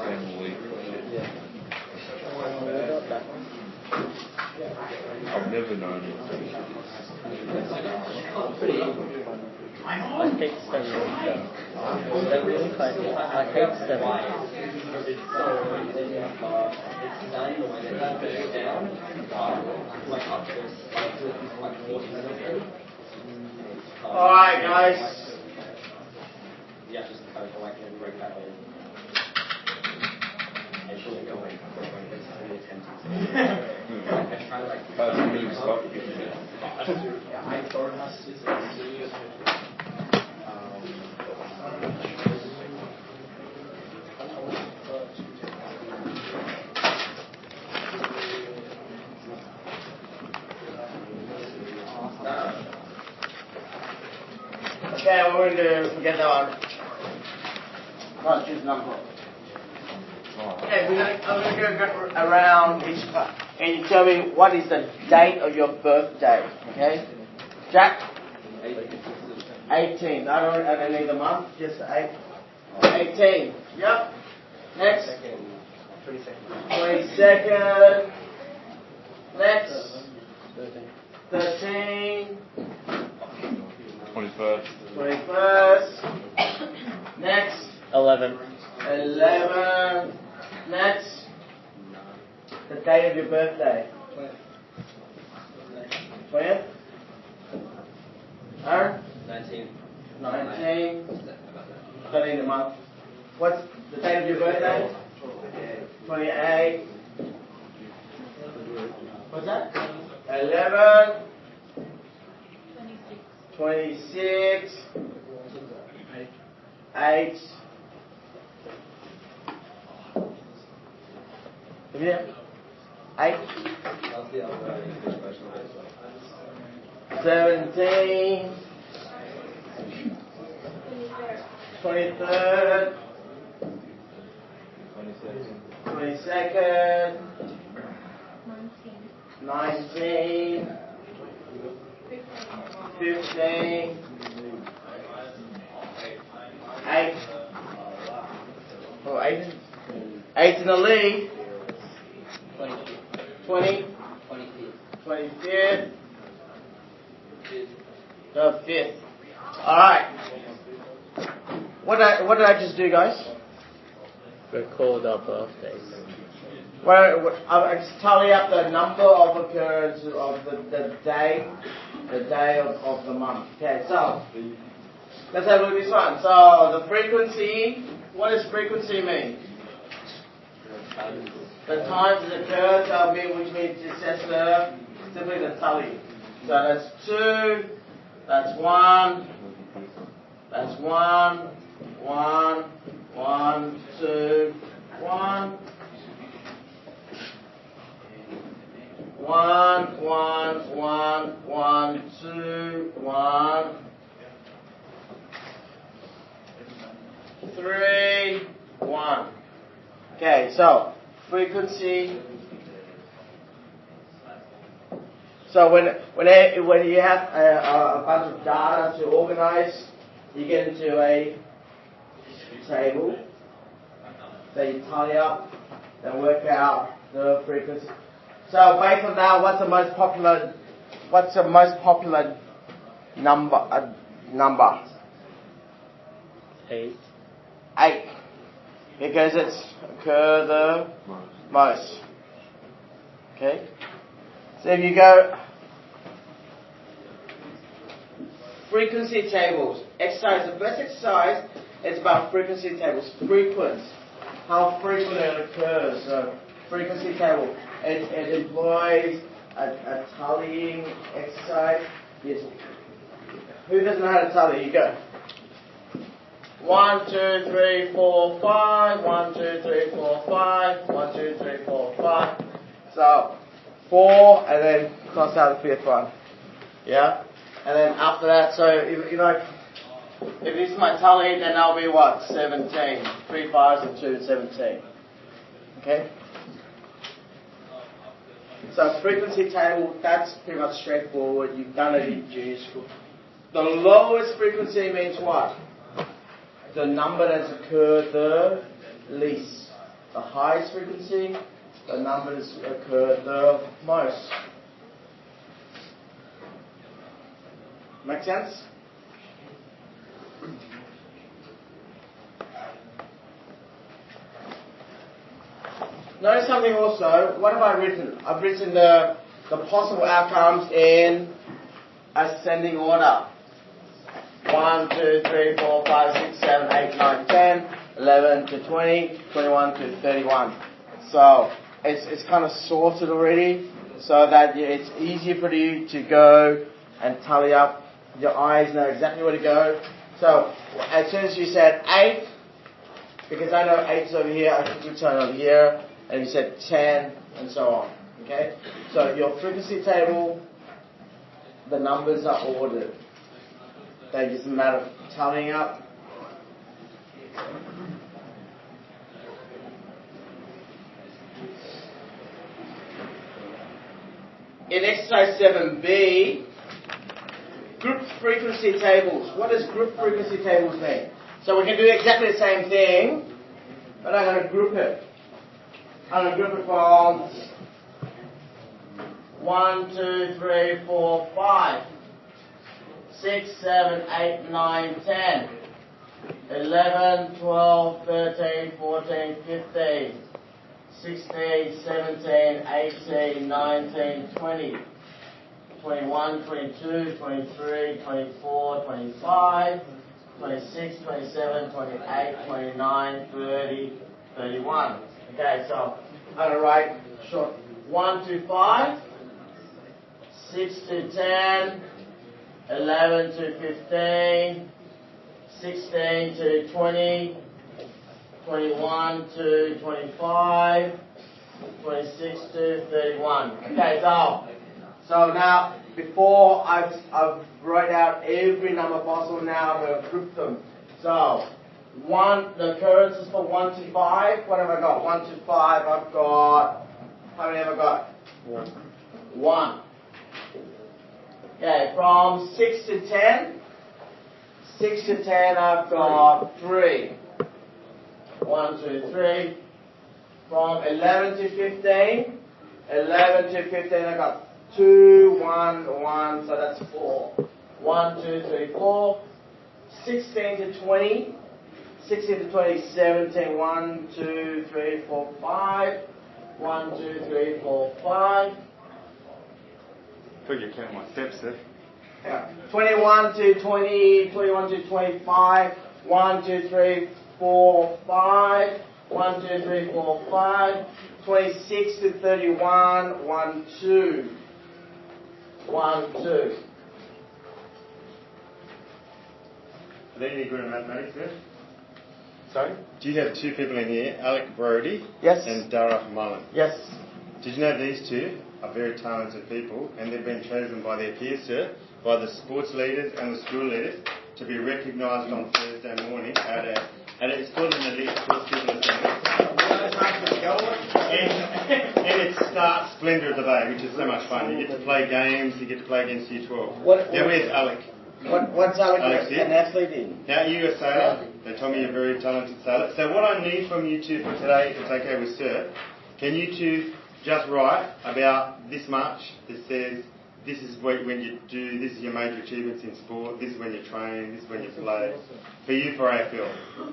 family. I've never known it. I hate 7. They're really crazy. I hate 7. Alright, guys. Okay, we're going to forget that one. Can't choose number. Okay, I'm going to go around each part. And you tell me what is the date of your birthday. Okay? Jack? 18. I don't need the month, just 18. Yep. Next? 22nd. Next? 13. 21st. 21st. Next? 11. 11. Next? The date of your birthday. 20th? 19. don't need a month. What's the date of your birthday? 28. What's that? 11. 26. 8. Yeah. 8. 17. 23rd. 22nd. 19. 15. 8. Oh, 8. 8 in the lead. 20. 25th. The 5th. Alright. What did I just do, guys? Record our birthdays. Well, I just tally up the number of occurrences of the day of the month. Okay, so let's have a look at this one. So the frequency, what does frequency mean? The times it occurs, which means it's just simply the tally. So that's 2, that's 1, that's 1, 1, 1, 2, 1. 1, 1, 1, 1, 2, 1, 3, 1. Okay, so frequency. So when you have a bunch of data to organize, you get into a table that you tally up and work out the frequency. So based on that, what's the most popular number? 8. 8. Because it's occur the most. Okay? So if you go frequency tables, exercise, the best exercise is about frequency tables. Frequent. How frequent it occurs. So frequency table. It employs a tallying exercise. Yes. Who doesn't know how to tally? You go. 1, 2, 3, 4, 5. 1, 2, 3, 4, 5. 1, 2, 3, 4, 5. So 4, and then cross out the 5th one. Yeah. And then after that, so if this is my tally, then that'll be what? 17. 3 5s and 2 17. Okay. So frequency table, that's pretty much straightforward. You've done it in junior school. The lowest frequency means what? The number that's occurred the least. the highest frequency, the numbers occur the most. Make sense? Notice something also. What have I written? I've written the possible outcomes in ascending order. 1, 2, 3, 4, 5, 6, 7, 8, 9, 10, 11 to 20, 21 to 31. So it's kind of sorted already, so that it's easier for you to go and tally up. Your eyes know exactly where to go. So as soon as you said 8, because I know 8's over here, I can return over here, and you said 10, and so on. Okay? So your frequency table, the numbers are ordered. They just a matter of tallying up. In exercise 7b, group frequency tables. What does group frequency tables mean? So we can do exactly the same thing, but I'm going to group it. I'm going to group it from 1, 2, 3, 4, 5, 6, 7, 8, 9, 10, 11, 12, 13, 14, 15, 16, 17, 18, 19, 20, 21, 22, 23, 24, 25, 26, 27, 28, 29, 30, 31. Okay, so I'm going to write short 1 to 5, 6 to 10, 11 to 15, 16 to 20, 21 to 25, 26 to 31. Okay, so now before I've wrote out every number possible, now I'm going to group them. So the occurrences for 1 to 5. What have I got? 1 to 5. I've got, how many have I got? 1. Okay, from 6 to 10. 6 to 10, I've got 3. 1, 2, 3. From 11 to 15. 11 to 15, I've got 2, 1, 1, so that's 4. 1, 2, 3, 4. 16 to 20. 16 to 20, 17. 1, 2, 3, 4, 5. 1, 2, 3, 4, 5. I thought you counted my steps there. Yeah. 21 to 20, 21 to 25. 1, 2, 3, 4, 5. 1, 2, 3, 4, 5. 26 to 31. 1, 2. 1, 2. Are they any good at mathematics there? Sorry? Do you have two people in here, Alec Brody Yes. and Dara Mullen? Yes. Did you know these two are very talented people, and they've been chosen by their peers, sir, by the sports leaders and the school leaders, to be recognised on Thursday morning at it's called an elite sports people and it starts Splendour of the Bay, which is so much fun. You get to play games, you get to play against U12. Now where's Alec? What's Alec here? an athlete in? Now you're a sailor. They told me you're a very talented sailor. So what I need from you two for today, if it's okay with Sir, can you two just write about this much that says this is when you do, this is your major achievements in sport, this is when you train, this is when you play. For you, for AFL,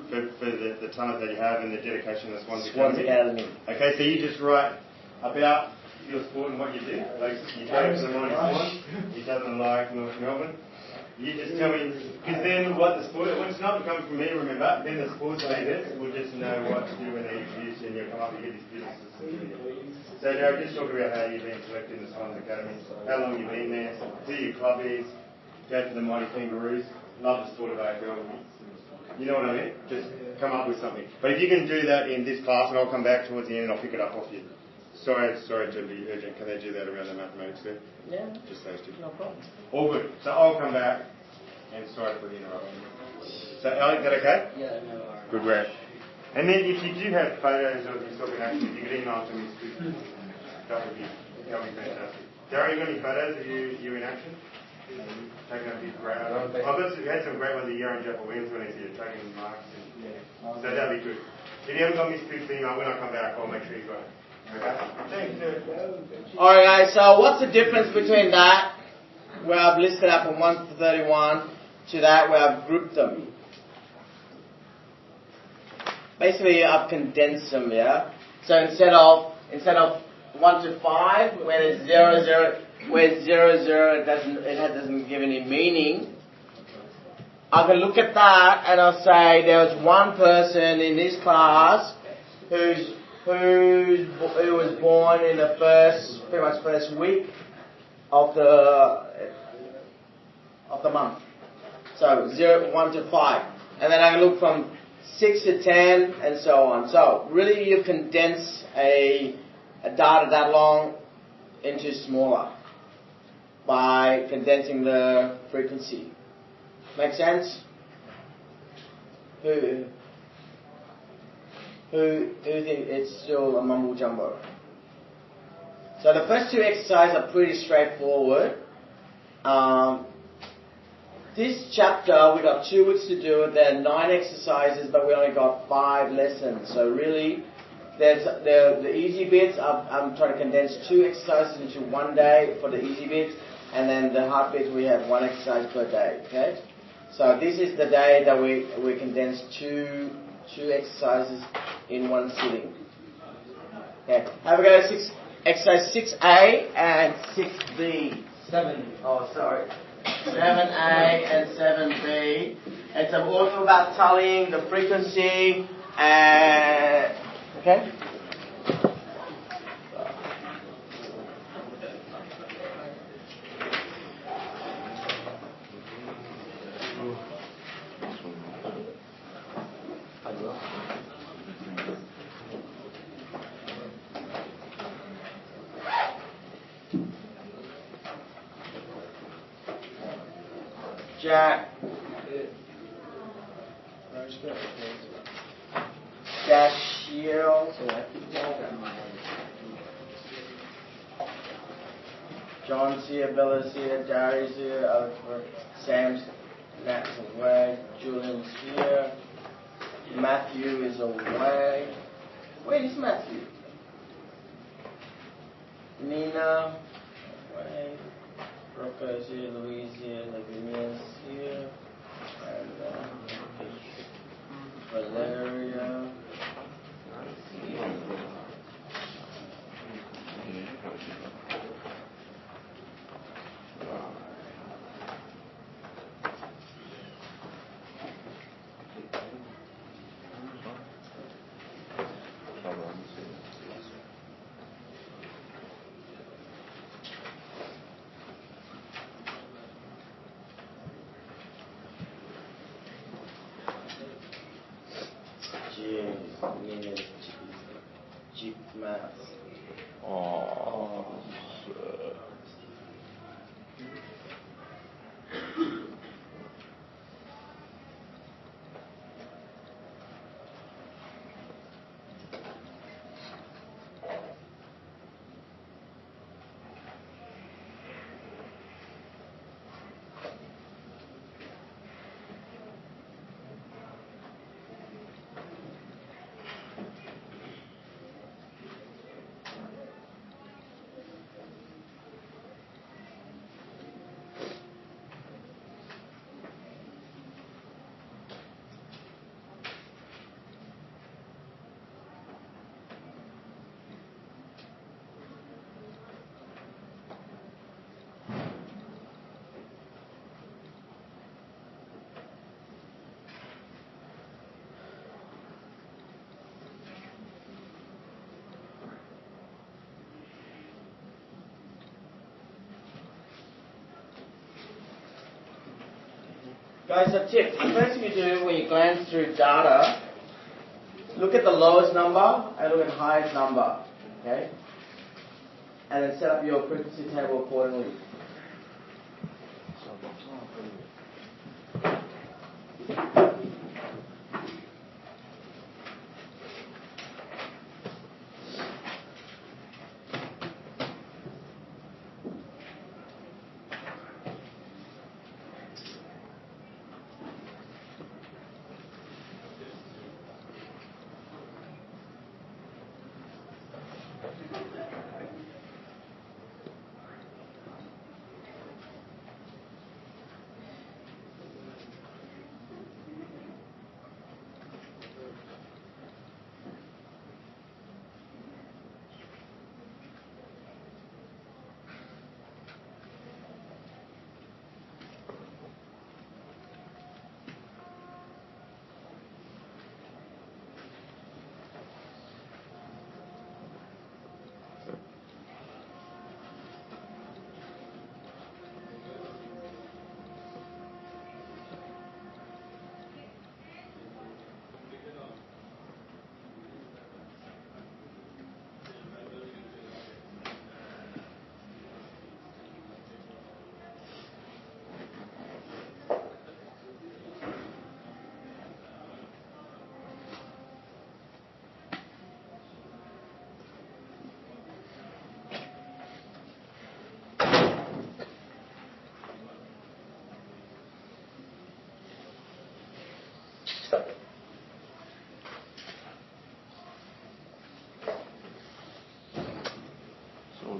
for the talent that you have and the dedication of the Swans Academy. Okay, so you just write about your sport and what you do. Like you go to the Mighty Swans, he doesn't like North Melbourne. You just tell me, because then what the sport, well, it's not coming from me, remember, then the sports leaders will just know what to do when they introduce you and you'll come up and get these businesses. So Jared, just talk about how you've been selected in the Swans Academy, how long you've been there, who your club is, go to the Mighty Kangaroos, love the sport of AFL. You know what I mean? Just come up with something. But if you can do that in this class, and I'll come back towards the end and I'll pick it up off you. Sorry to be urgent. Can they do that around the mathematics there? Yeah. Just those two. No problem. All good. So I'll come back, and sorry for the interruption. So Alex, is that okay? Yeah, no. Good work. And then if you do have photos of yourself in action, if you could email to me, that would be fantastic. Darren, you got any photos of you in action? Taking a big great. We had some great ones a year in Jeff Williams when he's here, taking marks. So that'd be good. If you haven't got Miss 15, when I come back, I'll make sure you got it. Okay? Thanks, dude. Alright guys, so what's the difference between that, where I've listed up from 1 to 31, to that where I've grouped them? Basically, I've condensed them, yeah? So instead of 1 to 5, where there's 0, 0, where it's 0, 0, it doesn't give any meaning. I can look at that and I'll say there was one person in this class who was born in the first week of the month. So 1 to 5. And then I can look from 6 to 10 and so on. So really you condense a data that long into smaller by condensing the frequency. Make sense? Who think it's still a mumble jumbo? So the first two exercises are pretty straightforward. This chapter we got 2 weeks to do it. There are 9 exercises, but we only got 5 lessons. So really, there's the easy bits. I'm trying to condense 2 exercises into 1 day for the easy bits, and then the hard bits we have 1 exercise per day. Okay. So this is the day that we condense two exercises in 1 sitting. Okay. Have a go at exercise 6A and 6B. 7A and 7B. It's also about tallying the frequency and okay. Dashiel, John's here, Bella's here, Gary's here, Sam's, Matt's away, Julian's here, Matthew is away. Where is Matthew? Nina, away. Rocco's here, Louise here, Lavinia's here, and Valeria. Jeep math. Oh. Guys, a tip. The first thing you do when you glance through data, look at the lowest number and look at the highest number. Okay? And then set up your frequency table accordingly.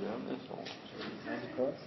Of course.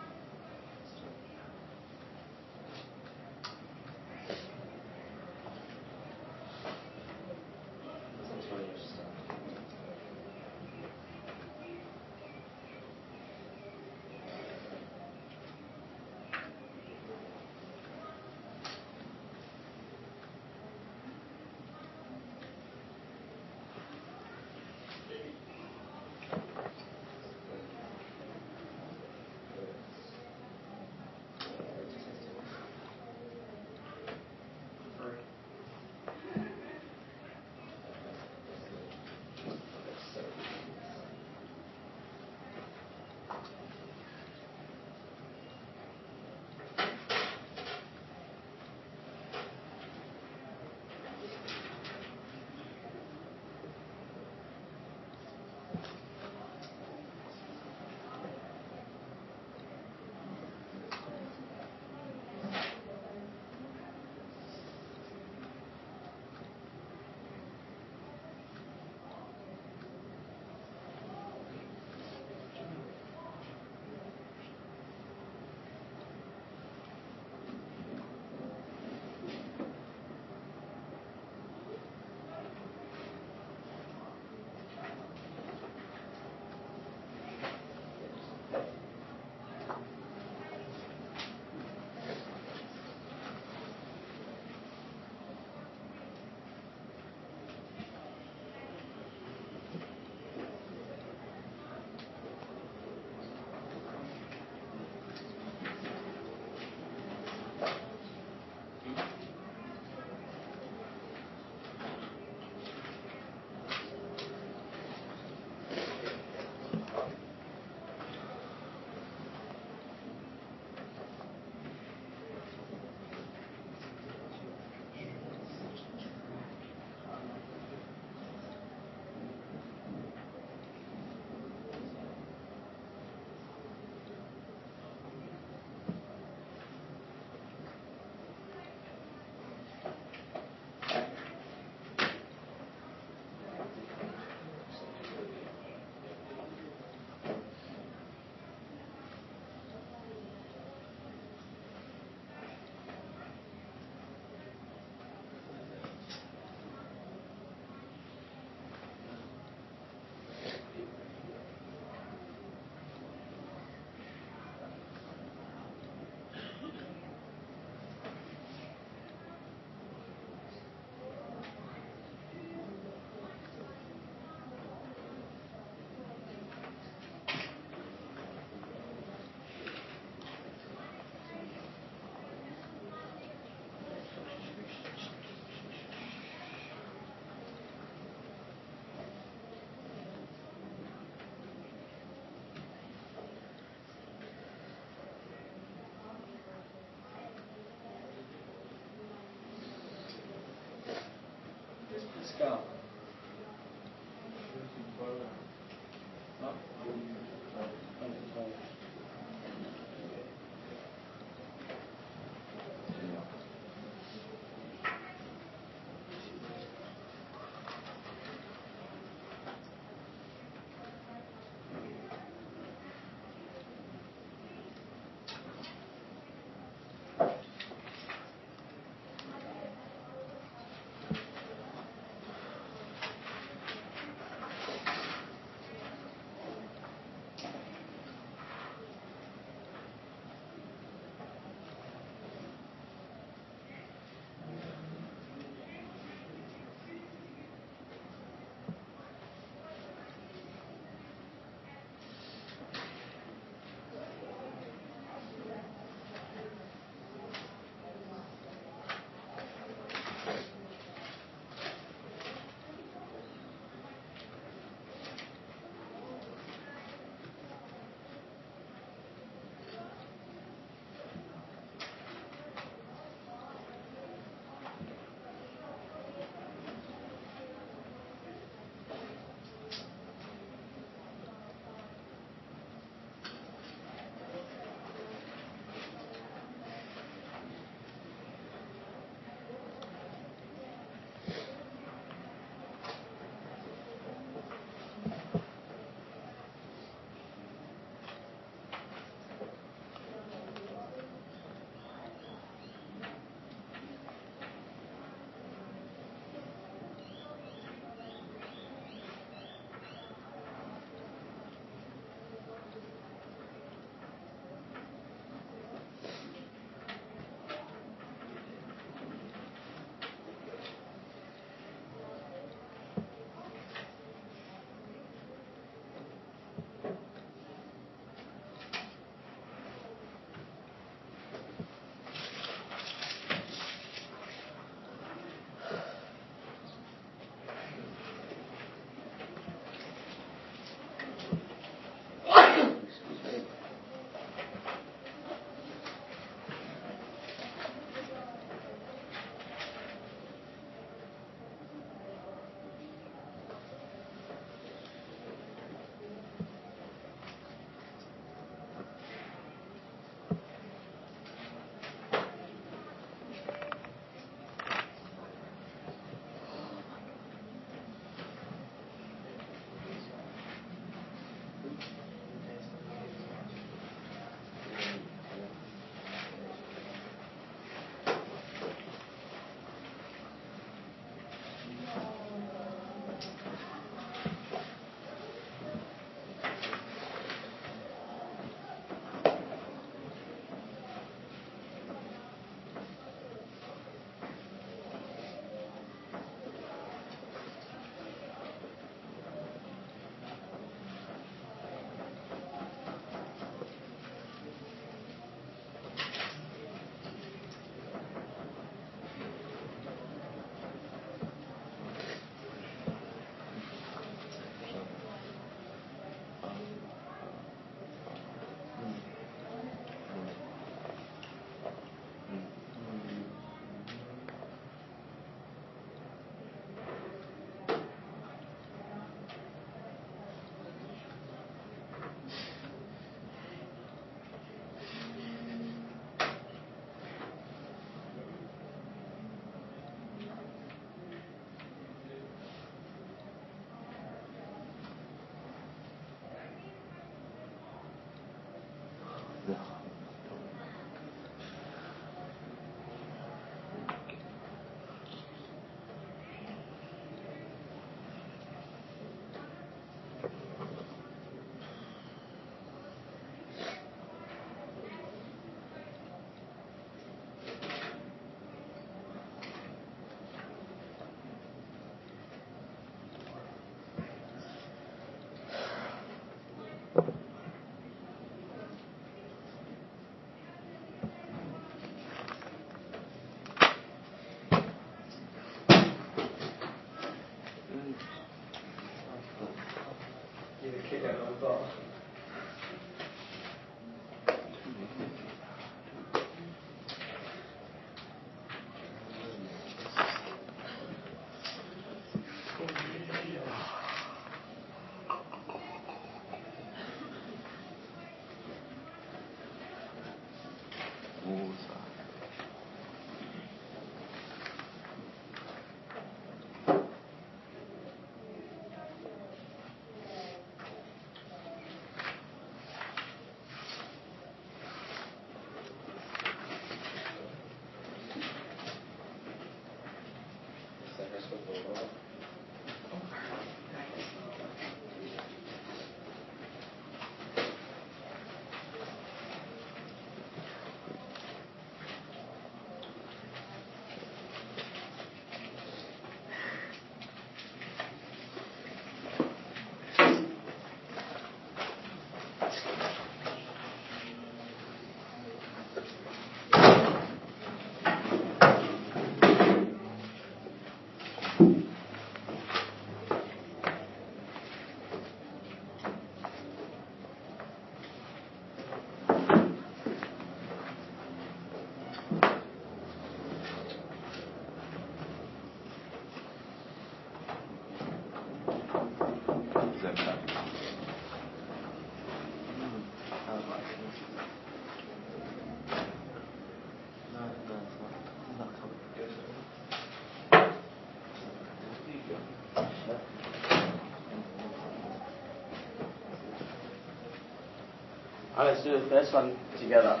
Let's do the first one together.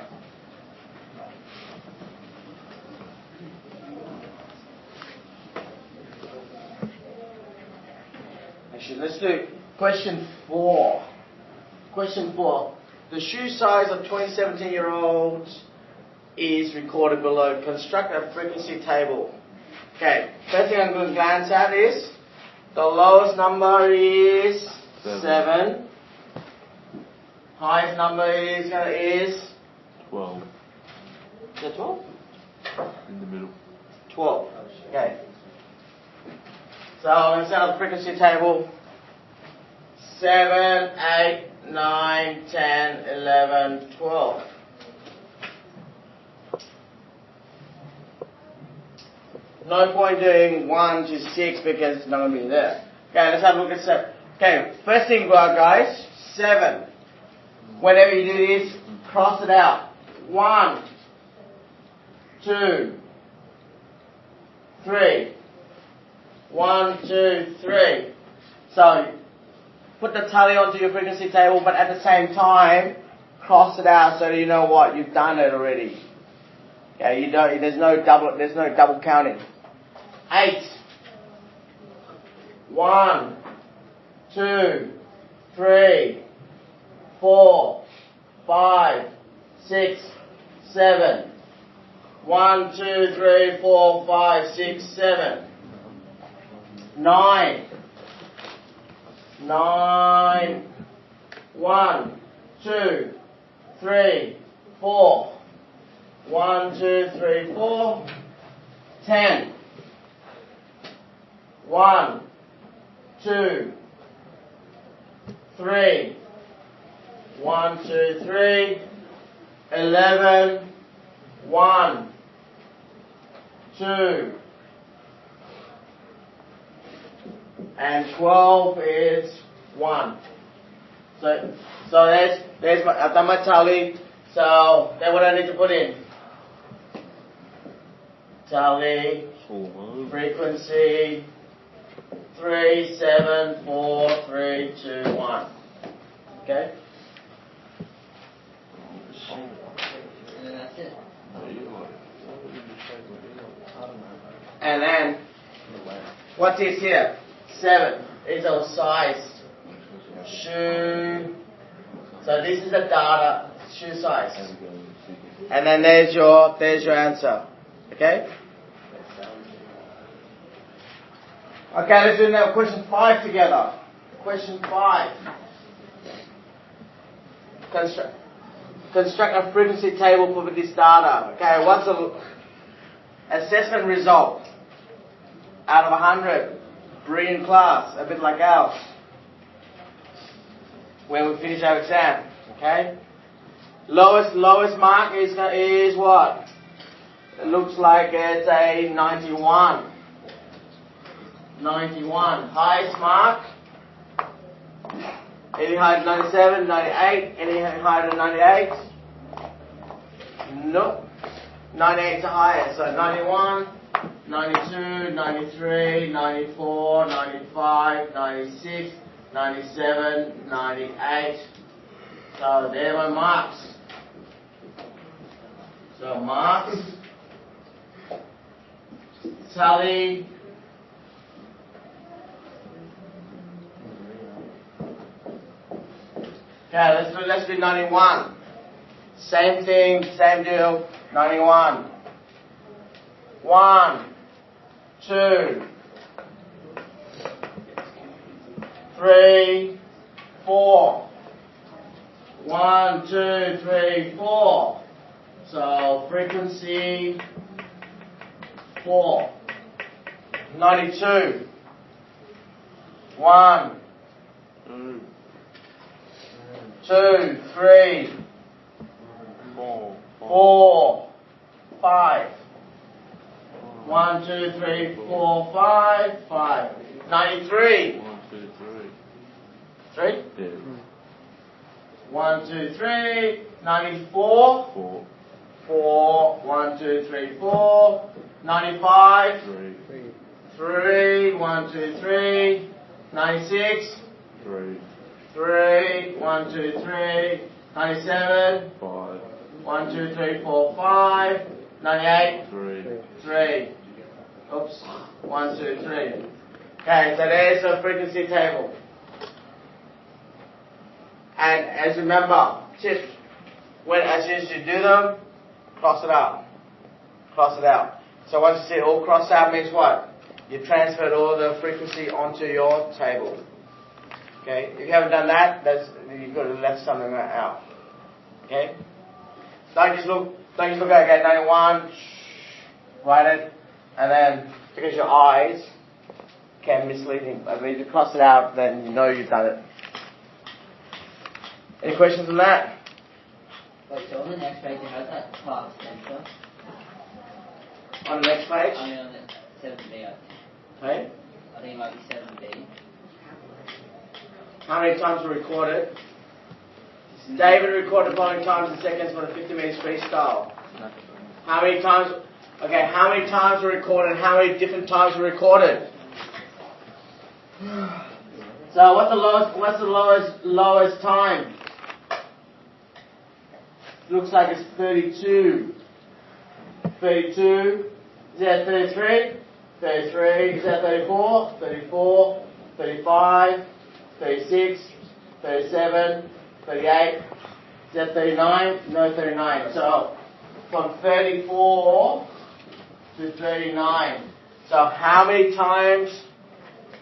Actually, let's do question 4. Question 4. The shoe size of 2017-year-olds is recorded below. Construct a frequency table. Okay, first thing I'm going to glance at is the lowest number is 7. Highest number is 12. Is it 12? In the middle. 12. Okay. So let's set up the frequency table. 7, 8, 9, 10, 11, 12. No point doing 1 to 6 because it's not going to be there. Okay, let's have a look at 7. Okay, first thing, guys, 7. Whenever you do this, cross it out. 1, 2, 3. 1, 2, 3. So, put the tally onto your frequency table, but at the same time, cross it out so you know what you've done it already. Okay, you don't. There's no double counting. 8. 1, 2, 3, 4, 5, 6, 7. 1, 2, 3, 4, 5, 6, 7. 9. 9. 1, 2, 3, 4. 1, 2, 3, 4. 10. 1, 2, 3. 1, 2, 3. 11. 1, 2. And 12 is 1. So there's my, I've done my tally. So then what I need to put in? Tally, frequency, 3, 7, 4, 3, 2, 1. Okay? And then that's it. And then, what's this here? 7 is our size. Shoe. So this is the data, shoe size. And then there's your answer. Okay? Okay, let's do now question 5 together. Question 5. Construct a frequency table for this data. Okay, what's the assessment result out of 100? Brilliant class, a bit like ours, when we finish our exam. Okay. Lowest mark is what? It looks like it's a 91. 91. Highest mark. Any higher than 97, 98? Any higher than 98? Nope. 98 is the highest. So 91, 92, 93, 94, 95, 96, 97, 98. So there are my marks. So marks. Tally. Okay, let's do 91. Same thing, same deal. 91. 1, 2, 3, 4. 1, 2, 3, 4. So frequency 4. 92. 1, 2, 3, 4, 5. 1, 2, 3, 4, 5, 5. 93. 1, 2, 3. 3? Yeah. 1, 2, 3. 94. 4. 4. 1, 2, 3, 4. 95. 3. 3. 1, 2, 3. 96. 3. 3. 1, 2, 3. 97. 5. 1, 2, 3, 4, 5. 98. 3. 3. Oops. 1, 2, 3. Okay, so there's the frequency table. And as remember, tip, as soon as you do them, cross it out. Cross it out. So once you see it all crossed out means what? You transferred all the frequency onto your table. Okay? If you haven't done that, you've got to left something out. Okay? Don't just look at okay, 91, write it, and then because your eyes can mislead him. But if you cross it out, then you know you've done it. Any questions on that? Wait, so on the next page it has that class center. On the next page? I mean on the 7B, I think. Hey? I think it might be 7B. How many times were recorded? David recorded the following times and seconds for the 50 minutes freestyle. How many times? Okay, how many times were recorded? How many different times were recorded? So what's the lowest time? Looks like it's 32. 32. Is that 33? 33. Is that 34? 34. 35. 36. 37. 38. Is that 39? No, 39. So from 34 to 39. So how many times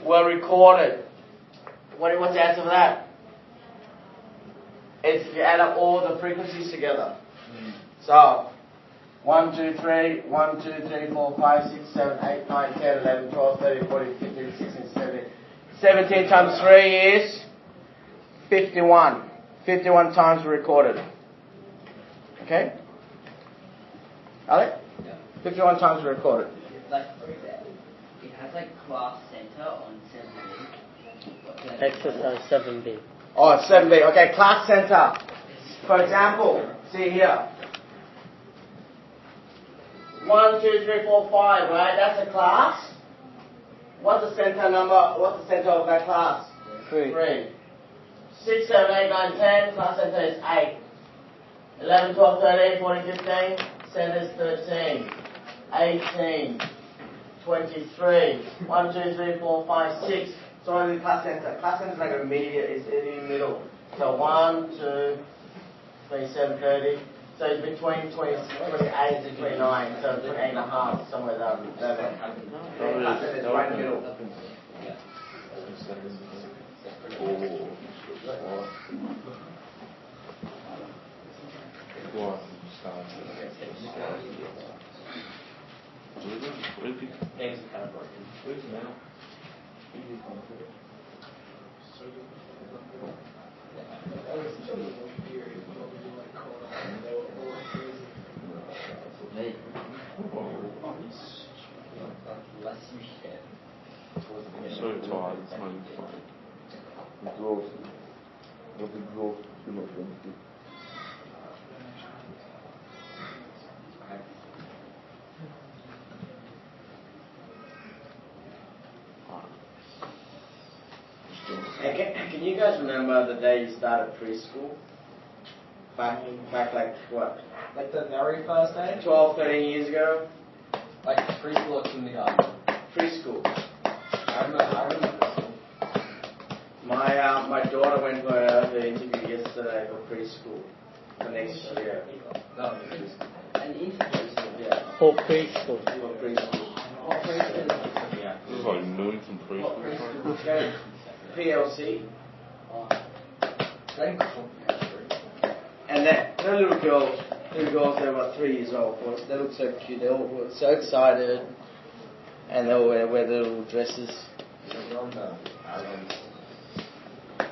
were recorded? What's the answer for that? It's if you add up all the frequencies together. So 1, 2, 3, 1, 2, 3, 4, 5, 6, 7, 8, 9, 10, 11, 12, 13, 14, 15, 16, 17. 17 times 3 is 51. 51 times recorded. Okay? Alec? Yeah. 51 times recorded. Like, it has like class center on 7B. Exercise 7B. Oh, 7B. Okay, class center. For example, see here. 1, 2, 3, 4, 5, right? That's a class. What's the center number? What's the center of that class? 3. 3. 6, 7, 8, 9, 10. Class center is 8. 11, 12, 13, 14, 15. Center is 13. 18. 23. 1, 2, 3, 4, 5, 6. So what is the class center? Class center is like a median, is in the middle. So 1, 2, 27, 30. So it's between 28 and 29. So 28 and a half, somewhere down there. Class center is right in the middle. 4. 1. So tired, it's not even funny. Hey, can you guys remember the day you started preschool? Back like what? Like the very first day? 12, 13 years ago? Like preschool or kindergarten? Preschool. I remember preschool. My daughter went for her interview yesterday for preschool for next year. No, An interview. Yeah, For preschool. for preschool. What preschool? This is like Newton preschool. Okay, PLC. And the little girls, they're about 3 years old. They look so cute. They all were so excited, and they all wear their little dresses.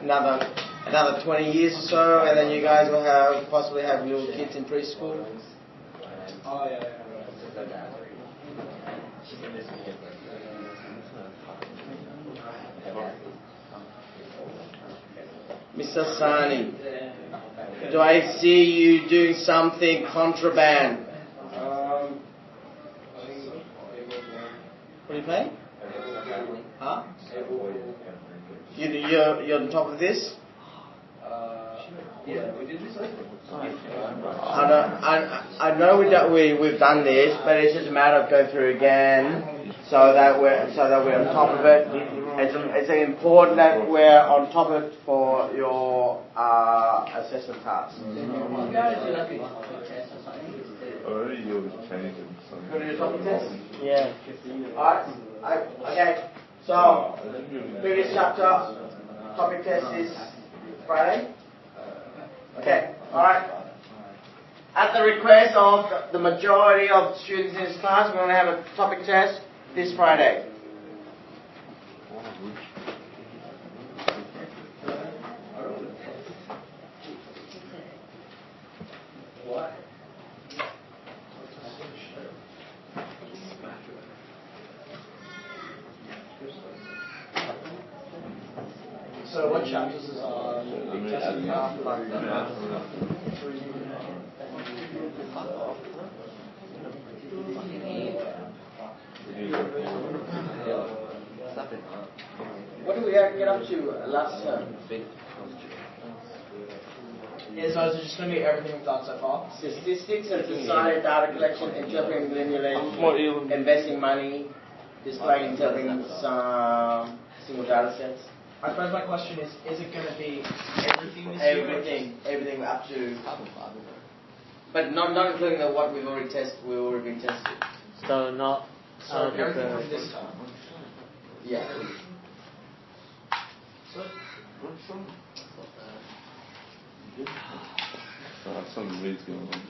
Another 20 years or so, and then you guys will possibly have little kids in preschool. Oh, yeah. Mr. Sani, do I see you doing something contraband? What are you playing? Huh? You're on top of this? Yeah, we did this. I know we've done this, but it's just a matter of going through again so that we're on top of it. It's important that we're on top of it for your assessment task. Already you're changing something. Go to your topic test. Yeah. Alright. Okay. So previous chapter topic test is Friday. Okay. Alright. At the request of the majority of students in this class, we're going to have a topic test this Friday. So what chapters is on? What did we get up to last term? Yeah, so is it just going to be everything we've done so far? Statistics and society, data collection, interpreting linearly, investing money, displaying, interpreting some single data sets. I suppose my question is it going to be everything this year? Everything up to, but not including what we've already tested. We've already been tested. So not So everything from this time. Yeah. Some reads going on there.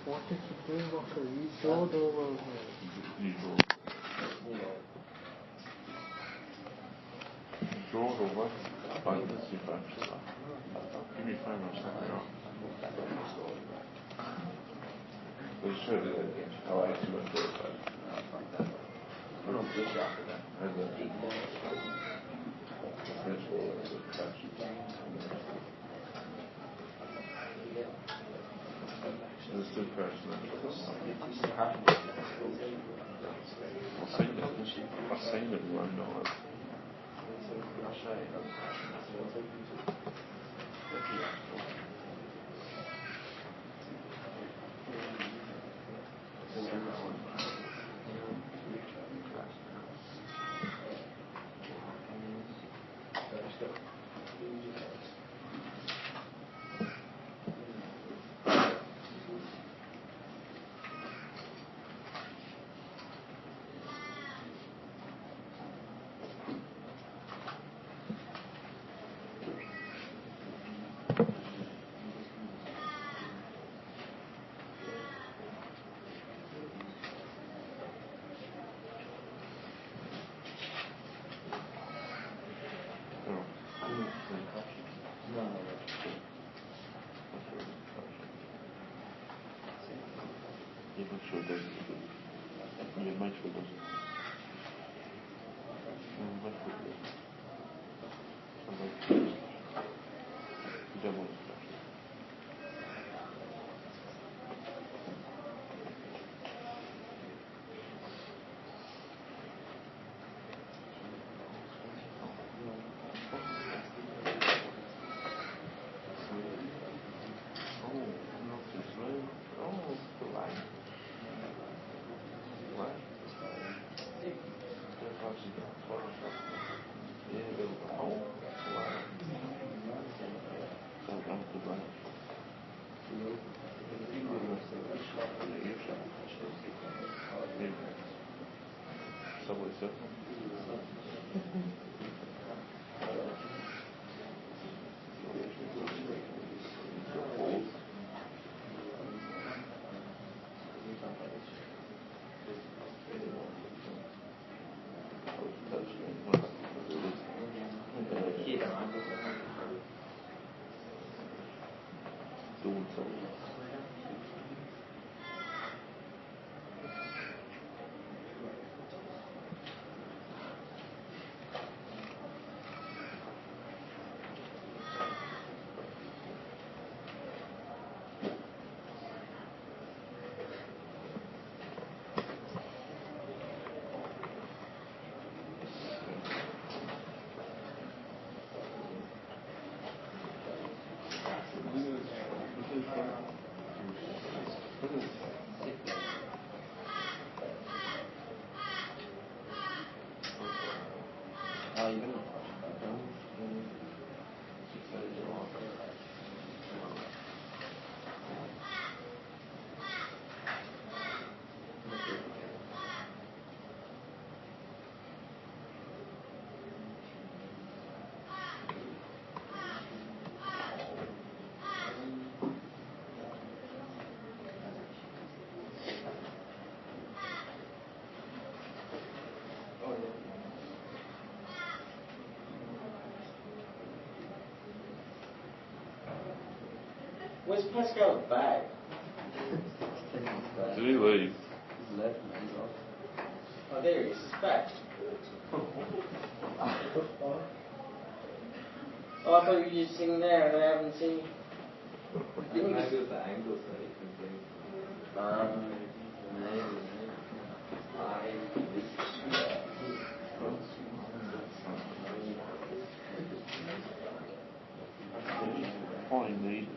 What did you do, Walker? You drawed all over. You draw. Draw or what? Find the super. Give me 5 or something else. They showed it how I actually went through it. I don't know after that. There's still personal. I'll say that right now. Subway Surfer. Where's Pascal's bag? Did he leave? Oh, there he is. His bag. Oh, I thought you were just sitting there and I haven't seen you. Didn't you? The angles that you can see. Fine, mate.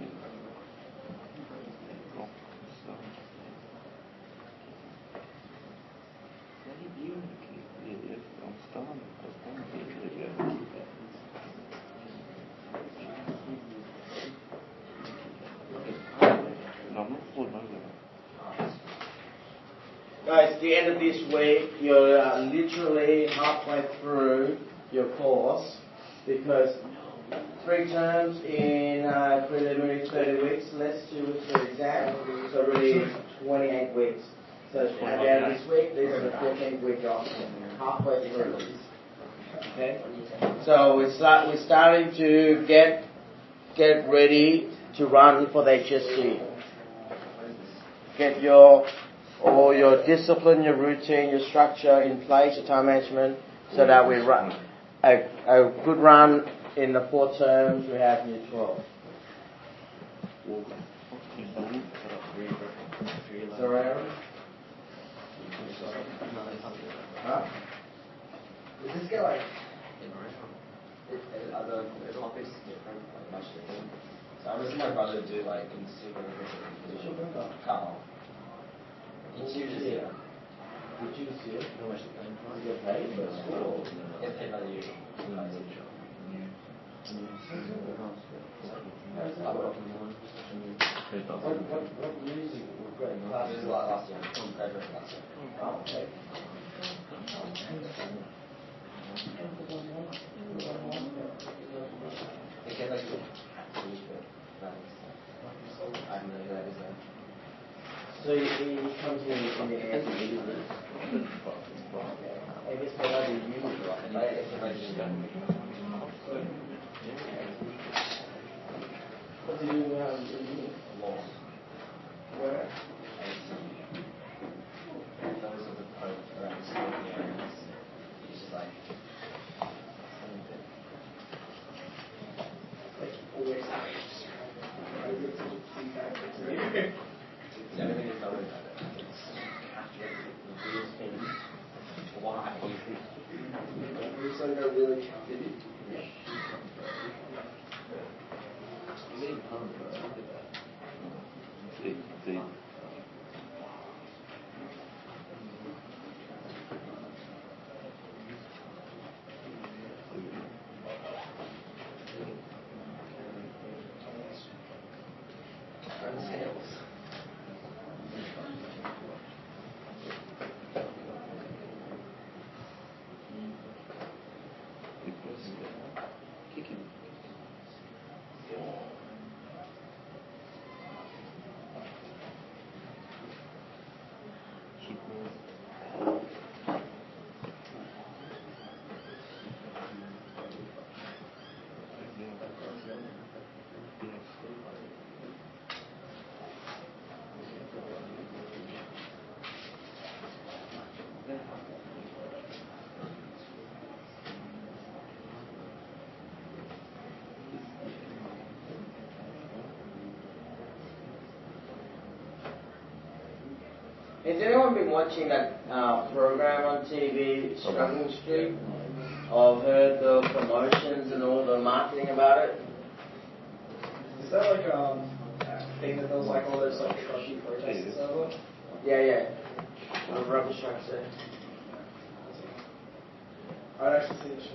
Guys, the end of this week, you're literally halfway through your course because 3 terms in preliminary 30 weeks, less 2 weeks for exam, so really 28 weeks. So at the end of this week, this is the 14th week off, halfway through. Okay? So we're starting to get ready to run for the HSC. Get all your discipline, your routine, your structure in place, your time management, so that we run a good run in the 4 terms we have year 12. Sorry, huh? Is this guy like? Are the topics different, like much different? So I was my brother do like consumer car. Each year is here. Did you see it? How much you get paid for school? Get paid by the year. What music grade class? This is last year. Graduated last year. Oh, okay. They get like I'm really glad he's there. So he comes in the end of the year. I guess they have a unit. Right, it's a register. What do you have in unit? Law. Where? And those are the part around the school areas. It's just like Always everything is always like that. It's weird things. Why? It's like a really counted. Has anyone been watching that program on TV, Struggle Street? Or heard the promotions and all the marketing about it? Is that like thing that those like all those like dodgy protesters over. Yeah. The rubbish trucks there. I'd actually see the show.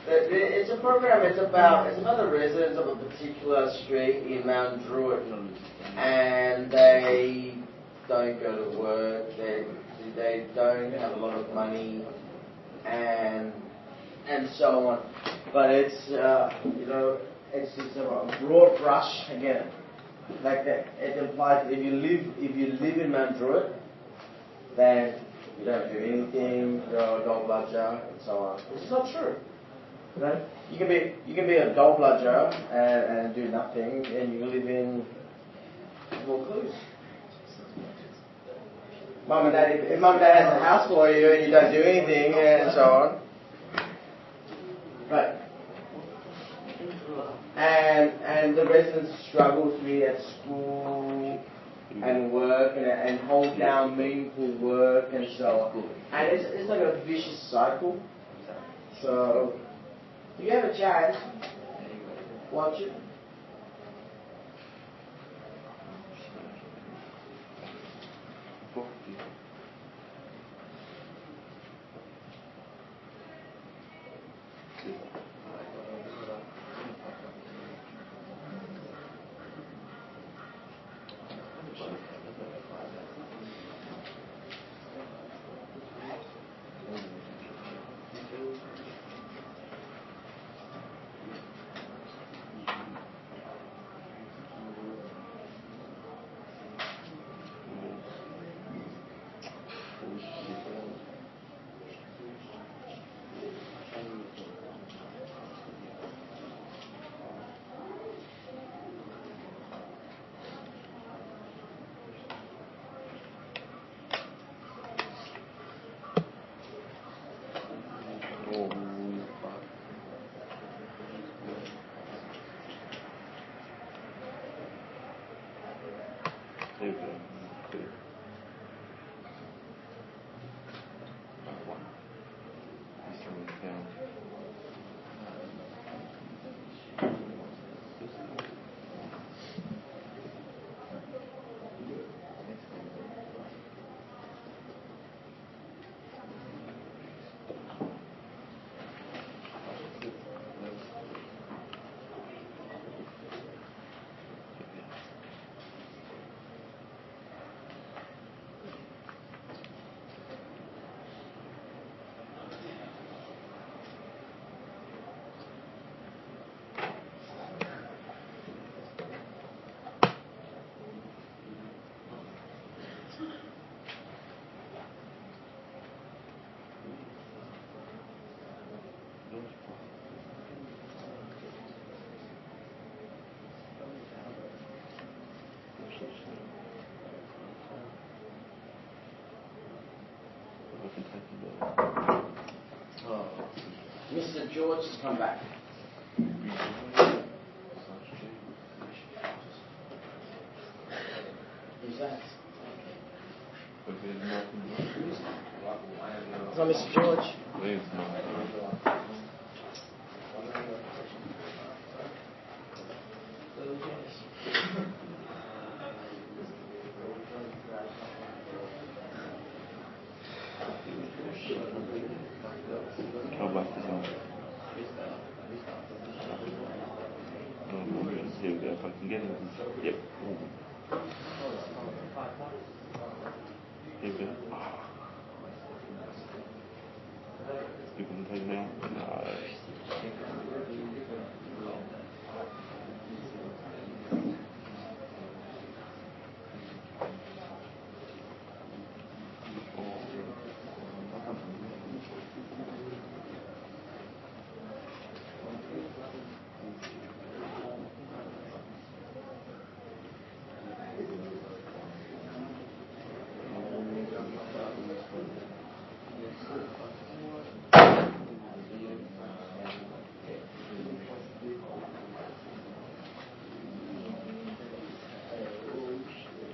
It's a program. It's about the residents of a particular street in Mount Druitt, and they don't go to work. They don't have a lot of money, and so on. But it's it's just a broad brush again. Like that, it implies if you live in Mount Druitt, then you don't do anything. You're a dog bludger and so on. Which is not true. You know, you can be a dog bludger and do nothing, and you live in Vaucluse. Mum and Dad, if Mum and Dad has a house for you and you don't do anything and so on, right? And the residents struggle to be at school and work and hold down meaningful work and so on, and it's like a vicious cycle. So. If you have a chance, watch it. Mr. George has come back. Who's that? It's not Mr. George. Here we go, if I can get him. Yep. Here we go. You can take now.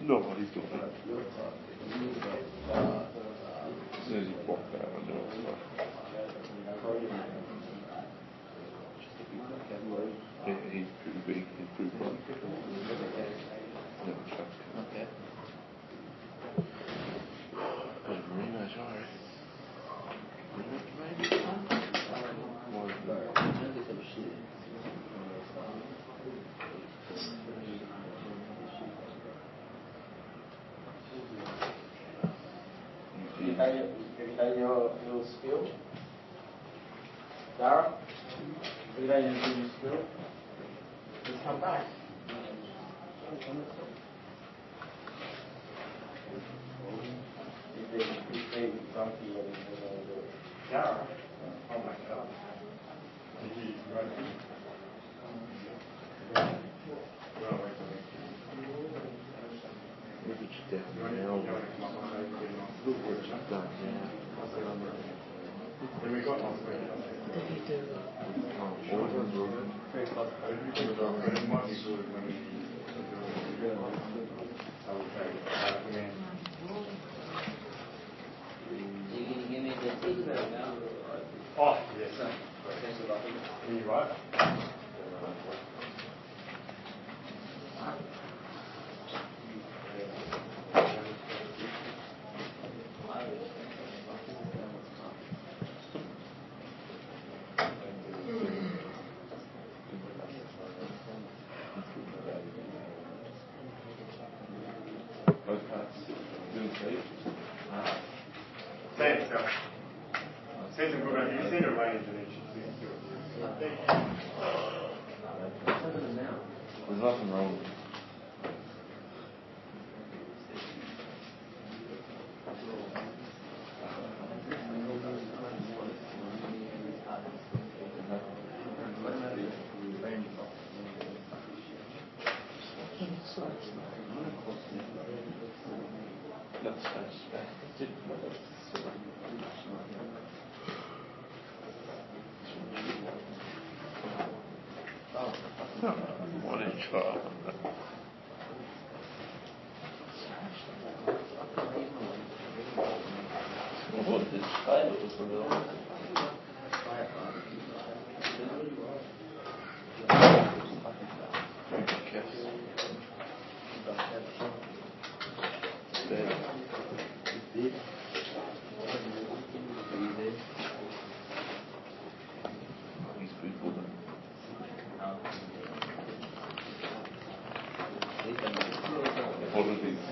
No, he's doing it. As soon as he walked out, I know it's not. Yeah, he's pretty big, he's pretty big. you done your spiel? Dara? Have you done your spiel? Just come back. If they grumpy and Dara? Oh my God. He's right. Maybe it's definitely an elbow. Look what you've done, yeah. Then we got one. Order's order. Very close. But it might be good when we I will try to recommend. You can give me the teaser now. Oh, yes. Can you write? Thanks, Al. Send some good ideas. Send a range and then There's nothing wrong with it. What a child. What is title for the These people. What are these?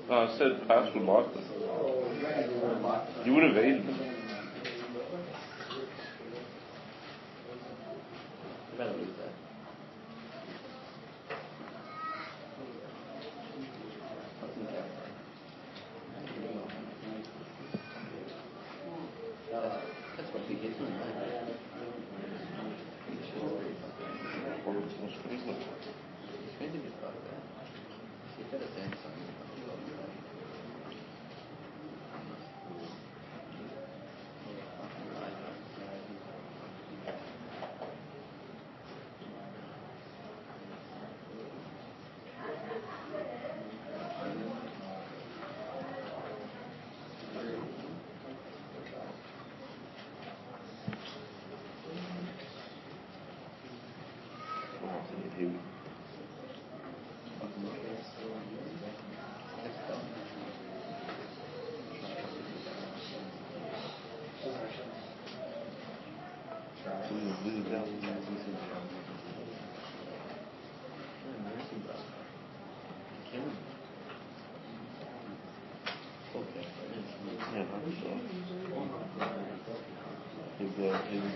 No, I said pass would like them. You would have eaten them. You better lose that. That's what we get. When did you start that? You better dance something.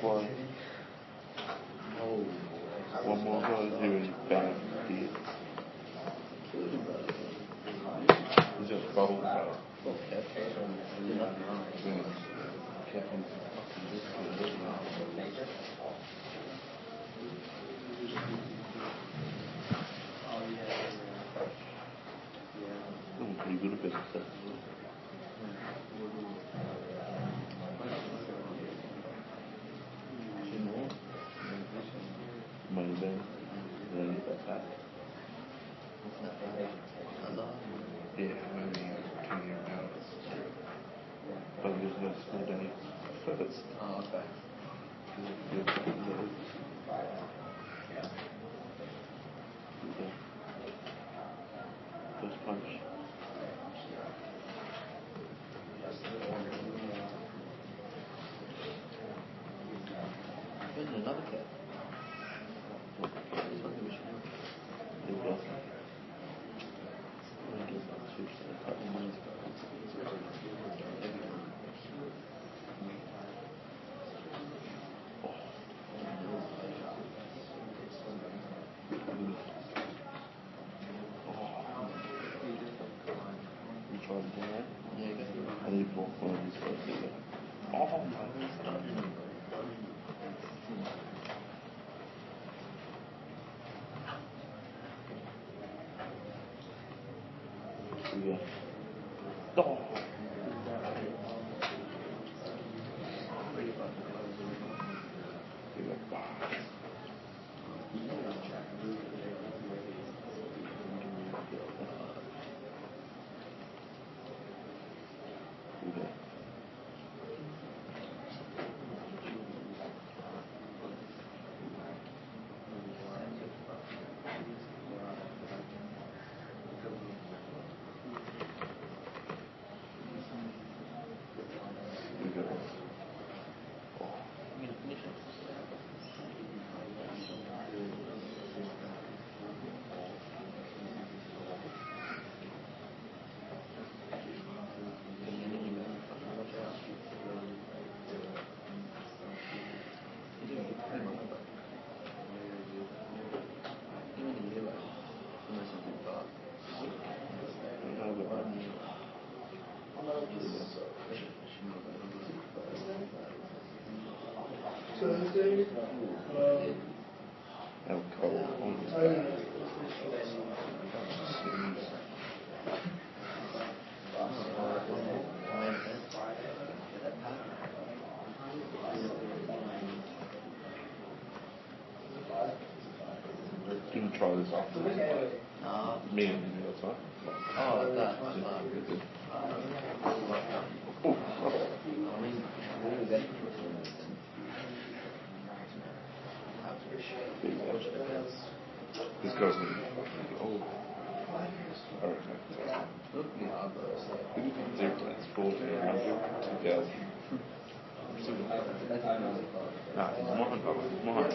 one. One more goal doing bad deeds. He's just bubble power. Pretty good at business. Money then you get that back. Yeah, maybe 20 hours. But there's no school day first. Oh, okay. First punch. There's another kid. You tried to do that? Yeah, I need more for these first. Oh my God. Yeah. Oh. You can try this after. Me and you, that's right. Oh, like that. Oh, this guy's me. Oh. Alright, zero plans, 1400, 2000. Nah, it's mine, brother. It's mine.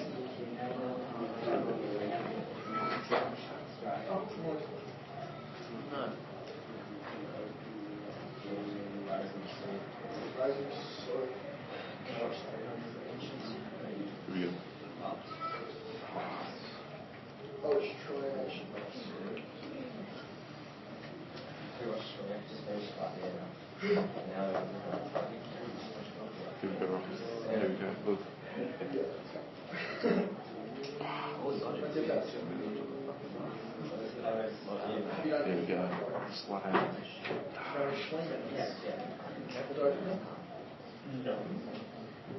Here we go. Here we go. There we go. Look. There we go. Slam.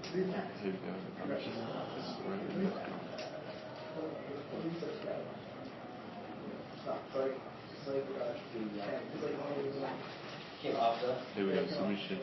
Here we go. Here we go. Submission.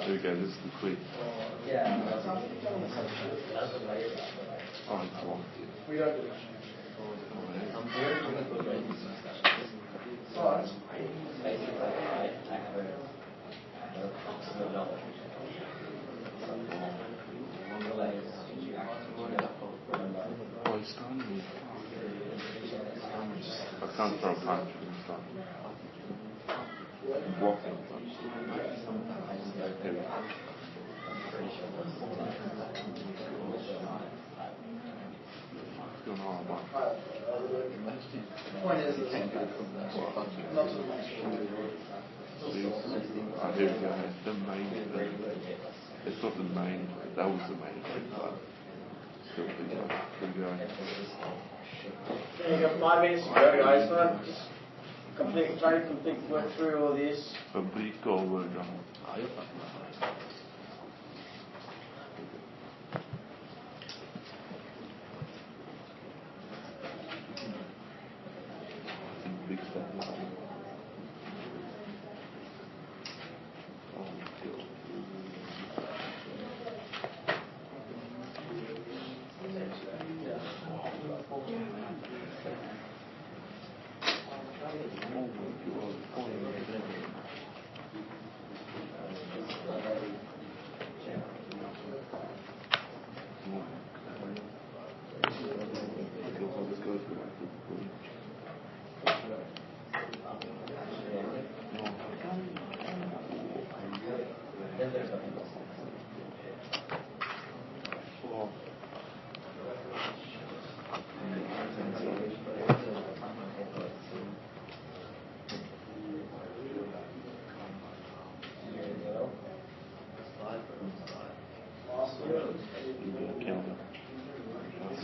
Here we go, this is the quiz. Yeah. Oh, come on. We don't do that. Basically, I have a approximate knowledge. Oh, he's stunned me. I can't throw a punch and stuff. Walking a punch. Here we go. What's going on, Mark? Point is, it's not so much. Oh, here we go. The main thing. It's not the main thing. That was the main thing, but still pretty good. Okay, you got 5 minutes to go, guys. So just try to work through all this. Complete goal word on. Big stuff.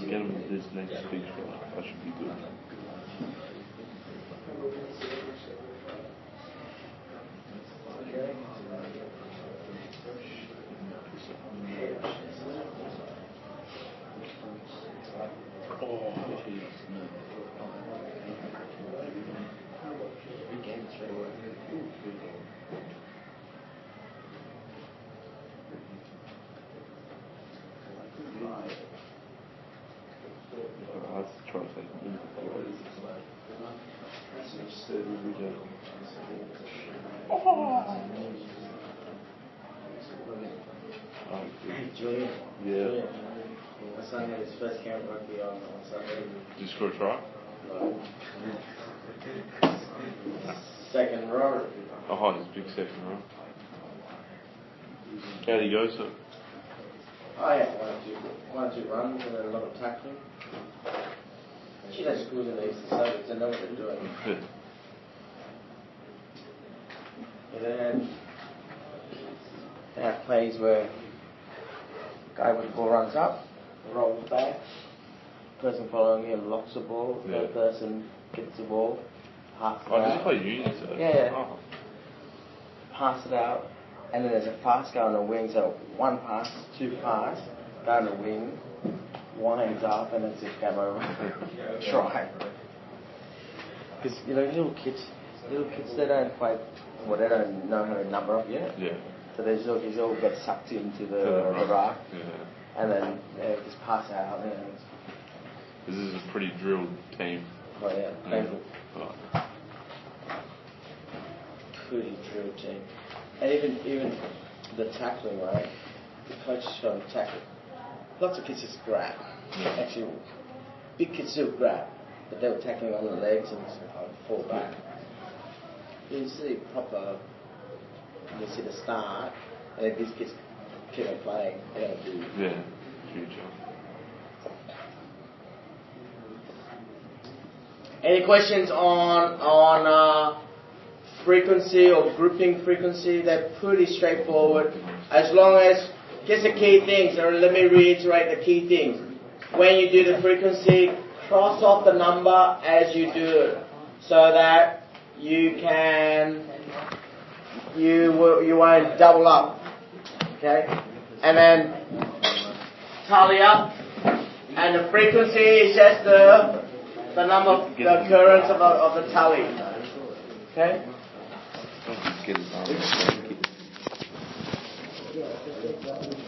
Get him with this next speech, that should be good. Let's try to take Julian? Yeah. My son had his first camp rugby on Sunday. Did you score a try? Second row. Oh, it's big second row. How do you go, sir? Oh yeah, one or two runs and then a lot of tackling. She does schools in the eastern suburbs, they know what they're doing. And then they have plays where the guy with the ball runs up, rolls back, person following him locks the ball, third person gets the ball, passes it Oh, did out. you play uni, sir? Yeah. Oh. Pass it out, and then there's a fast guy on the wing, so one pass, two pass, guy on the wing, winds up, and it's just game over. Try. Because, little kids, they don't quite, they don't know how to number up yet. Yeah. So they just all get sucked into the rock, Yeah. and then they just pass out. This is a pretty drilled team. Oh yeah, painful. Oh. Pretty drilled team. And even the tackling, right? The coach is going to tackle. Lots of kids just grab. Yeah. Actually, big kids still grab, but they were tackling on the legs and fall back. You see proper, you see the start, and then these kids keep on playing. They don't do. Yeah, huge. Any questions on frequency or grouping frequency? They're pretty straightforward. As long as, just the key things, and let me reiterate the key things. When you do the frequency, cross off the number as you do it, so that you won't double up. Okay? And then tally up, and the frequency is just the number, the occurrence of the tally. Okay? Yeah,